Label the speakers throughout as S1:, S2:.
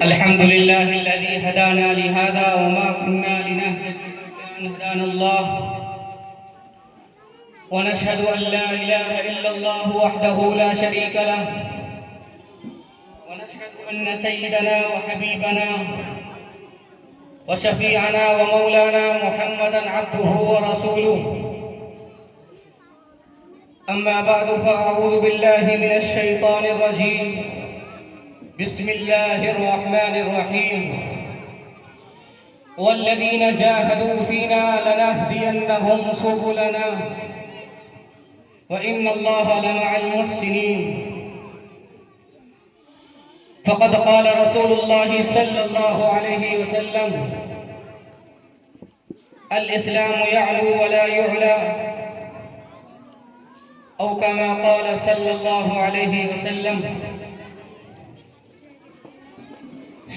S1: الحمد لله الذي هدانا لهذا وما كنا لنهتدي لولا أن هدانا الله، ونشهد أن لا إله إلا الله وحده لا شريك له، ونشهد أن سيدنا وحبيبنا وشفيعنا ومولانا محمدا عبده ورسوله. أما بعد فأعوذ بالله من الشيطان الرجيم. بسم الله الرحمن الرحيم. والذين جاهدوا فينا لنهدينهم سبلنا وإن الله لمع المحسنين. فقد قال رسول الله صلى الله عليه وسلم: الإسلام يعلو ولا يعلى، أو كما قال صلی اللہ علیہ وسلم.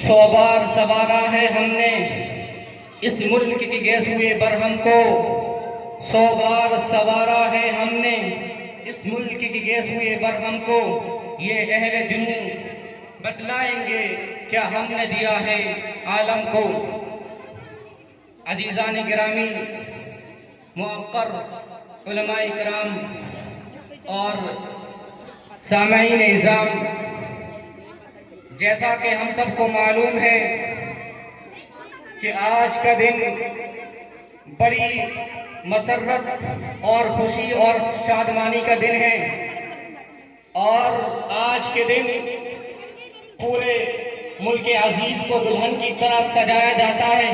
S1: 100 بار سوارا ہے ہم نے اس ملک کی گیس ہوئے برہم کو، 100 بار سوارا ہے ہم نے اس ملک کی گیس ہوئے برہم کو. یہ اہل جنوں بتلائیں گے کیا ہم نے دیا ہے عالم کو. عزیزان گرامی، موقر علماء کرام اور سامعین اعظام، جیسا کہ ہم سب کو معلوم ہے کہ آج کا دن بڑی مسرت اور خوشی اور شادمانی کا دن ہے، اور آج کے دن پورے ملک عزیز کو دلہن کی طرح سجایا جاتا ہے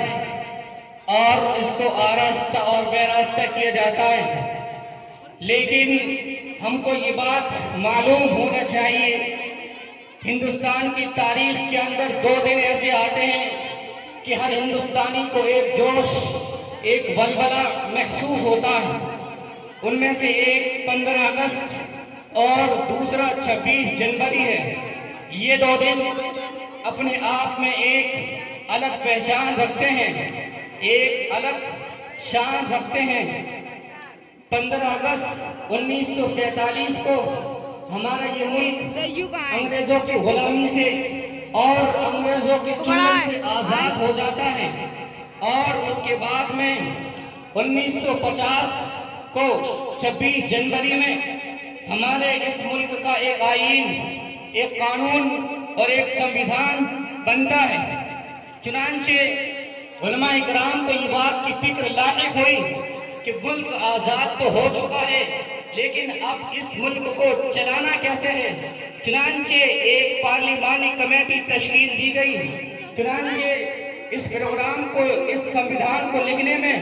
S1: اور اس کو آراستہ اور بیراستہ کیا جاتا ہے. لیکن ہم کو یہ بات معلوم ہونا چاہیے، ہندوستان کی تاریخ کے اندر 2 دن ایسے آتے ہیں کہ ہر ہندوستانی کو ایک جوش، ایک ولولہ محسوس ہوتا ہے. ان میں سے ایک 15 اگست اور دوسرا 26 جنوری ہے. یہ 2 دن اپنے آپ میں ایک الگ پہچان رکھتے ہیں، ایک الگ شان رکھتے ہیں. 15 اگست 1947 کو ہمارا یہ ملک انگریزوں کی غلامی سے اور انگریزوں کے چنگل سے آزاد ہو جاتا ہے، اور اس کے بعد میں 1950 کو 26 جنوری میں ہمارے اس ملک کا ایک آئین، ایک قانون اور ایک سنویدھان بنتا ہے. چنانچہ علماء کرام کو یہ بات کی فکر لاحق ہوئی کہ ملک آزاد تو ہو چکا ہے، لیکن اب اس ملک کو چلانا کیسے ہے. چنانچہ ایک پارلیمانی کمیٹی تشکیل دی گئی. چنانچہ اس پروگرام کو، اس سنویدھان کو لکھنے میں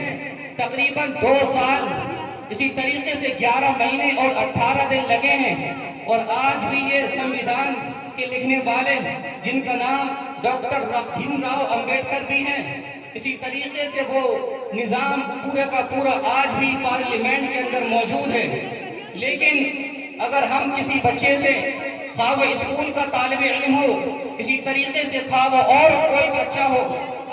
S1: تقریباً 2 سال، اسی طریقے سے 11 مہینے اور 18 دن لگے ہیں. اور آج بھی یہ سنویدھان کے لکھنے والے، جن کا نام ڈاکٹر بھیم راؤ امبیڈکر بھی ہیں، اسی طریقے سے وہ نظام پورے کا پورا آج بھی پارلیمنٹ کے اندر موجود ہے. لیکن اگر ہم کسی بچے سے، خواہ وہ اسکول کا طالب علم ہو، اسی طریقے سے خواہ وہ اور کوئی بچہ ہو،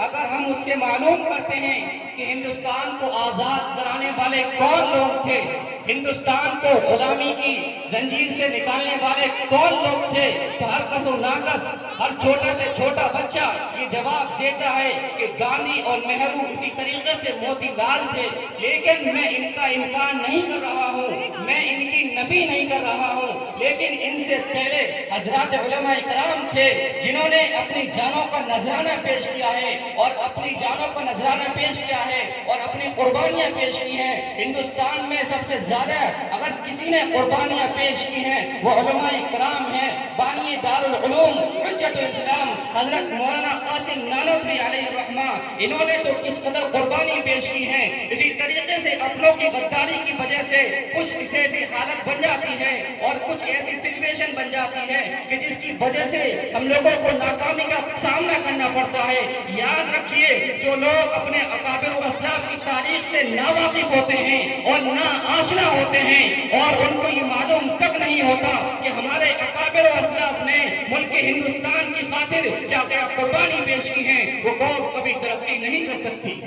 S1: اگر ہم اس سے معلوم کرتے ہیں کہ ہندوستان کو آزاد کرانے والے کون لوگ تھے، ہندوستان کو غلامی کی زنجیر سے نکالنے والے کون لوگ تھے، تو ہر کس و ناکس، ہر چھوٹا سے چھوٹا بچہ یہ جواب دیتا ہے کہ گاندھی اور نہرو، اسی طریقے سے موتی لال تھے. لیکن میں ان کا انکار نہیں کر رہا ہوں، میں ان کی نفی نہیں کر رہا ہوں، لیکن ان سے پہلے حضرات علماء کرام تھے جنہوں نے اپنی جانوں کا نذرانہ پیش کیا ہے، اور اپنی جانوں کا نذرانہ پیش کیا ہے اور اپنی قربانیاں پیش کی ہیں. ہندوستان میں سب سے زیادہ اگر کسی نے قربانیاں پیش کی ہیں وہ علماء کرام ہیں. بانی دارالعلوم حجت الاسلام حضرت مولانا قاسم نانوتوی علیہ الرحمہ، انہوں نے تو کس قدر قربانی پیش کی ہیں. اسی طریقے سے اپنوں کی غداری کی وجہ سے کچھ ایسی حالت بن جاتی ہے اور کچھ ایسی سچویشن بن جاتی ہے کہ جس کی وجہ سے ہم لوگوں کو ناکامی کا سامنا کرنا پڑتا ہے. یاد رکھیے، جو لوگ اپنے اکابر و اسلاف کی تاریخ سے ناواقف ہوتے ہیں اور نا آشنا ہوتے ہیں، اور ان کو یہ معلوم تک نہیں ہوتا کہ ہمارے اکابر و اسلاف نے ملک ہندوستان کی خاطر کیا کیا قربانی پیش کی ہیں، وہ قوم کبھی ترقی نہیں کر سکتی.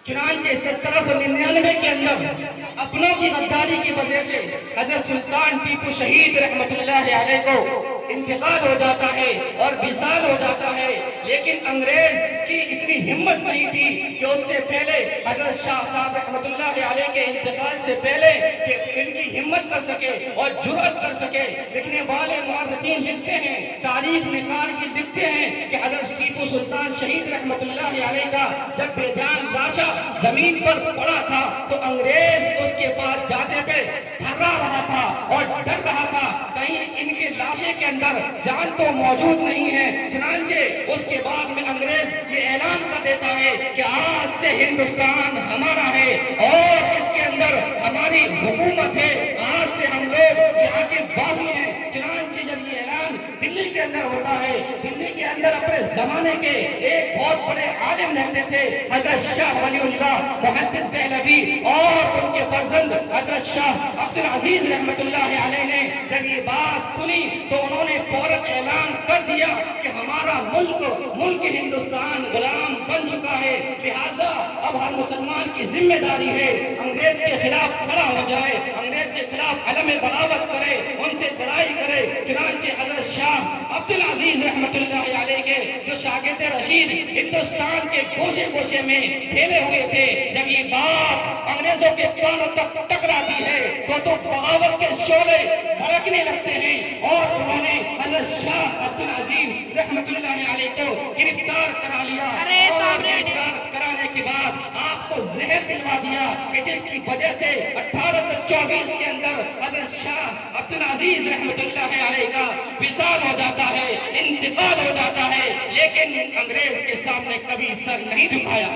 S1: چنانچہ 1799 کے اندر اپنوں کی غداری کی وجہ سے حضرت سلطان ٹیپو شہید رحمت اللہ علیہ کو انتقال ہو جاتا ہے اور وصال ہو جاتا ہے. لیکن انگریز کی اتنی ہمت نہیں تھی کہ اس سے پہلے حضرت شاہ صاحب رحمۃ اللہ علیہ کے انتقال سے پہلے کہ ان کی ہمت کر سکے اور جرأت کر سکے. لکھنے والے مورخین لکھتے ہیں, تاریخ نگار کی لکھتے ہیں کہ حضرت ٹیپو سلطان شہید رحمۃ اللہ علیہ کا جب بے جان لاشا زمین پر پڑا تھا تو انگریز اس کے پاس جاتے پہ تھرا رہا تھا اور ڈر رہا تھا کہیں ان کے لاشے کے اندر جان تو موجود نہیں ہے. چنانچہ اس کے بعد میں انگریز یہ اعلان کر دیتا ہے کہ آج سے ہندوستان ہمارا ہے اور اس کے اندر ہماری حکومت ہے, آج سے ہم لوگ یہاں کے باغی ہیں. چنانچہ جب یہ اعلان دلی کے اندر ہوتا ہے, دلی کے اندر اپنے زمانے کے ایک بہت بڑے عالم رہتے تھے حضرت شاہ ولی اللہ محدث دہلوی, اور ان کے فرزند حضرت شاہ عبد العزیز رحمۃ اللہ علیہ نے جب یہ بات سنی تو انہوں نے فوراً اعلان کر دیا کہ ہمارا ملک ہندوستان غلام بن چکا ہے, لہذا اب ہر مسلمان کی ذمہ داری ہے انگریز کے خلاف کھڑا ہو جائے, انگریز کے خلاف علم بغاوت کرے, ان سے لڑائی کرے. چنانچہ حضرت شاہ عبد العزیز رحمۃ اللہ علیہ کے جو شاگرد رشید ہندوستان کے گوشے گوشے میں پھیلے ہوئے تھے, جب یہ بات انگریزوں کے کانوں تک ٹکراتی ہے تو بغاوت کے شعلے بھڑکنے لگتے ہیں, اور انہوں نے حضرت شاہ عبد العزیز رحمۃ اللہ علیہ کو گرفتار کرا لیا. اور گرفتار کرانے کے بعد آپ کو زہر دلوا دیا کہ جس کی وجہ سے 1824 کے اندر حضرت شاہ عبد العزیز رحمۃ اللہ علیہ کا وصال ہو جاتا ہے, انتقال ہو جاتا ہے, لیکن انگریز کے سامنے کبھی سر نہیں جھکایا.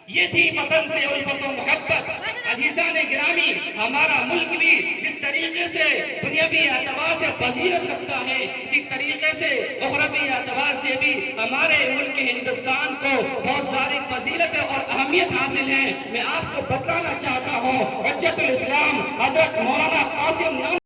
S1: یہ تھی وطن سے الفت و محبت. عزیزان گرامی, ہمارا ملک بھی جس طریقے سے دنیاوی اعتبار سے فضیلت رکھتا ہے, اسی طریقے سے اخروی اعتبار سے بھی ہمارے ملک ہندوستان کو بہت ساری فضیلت اور اہمیت حاصل ہے. میں آپ کو بتانا چاہتا ہوں, حجت الاسلام حضرت مولانا قاسم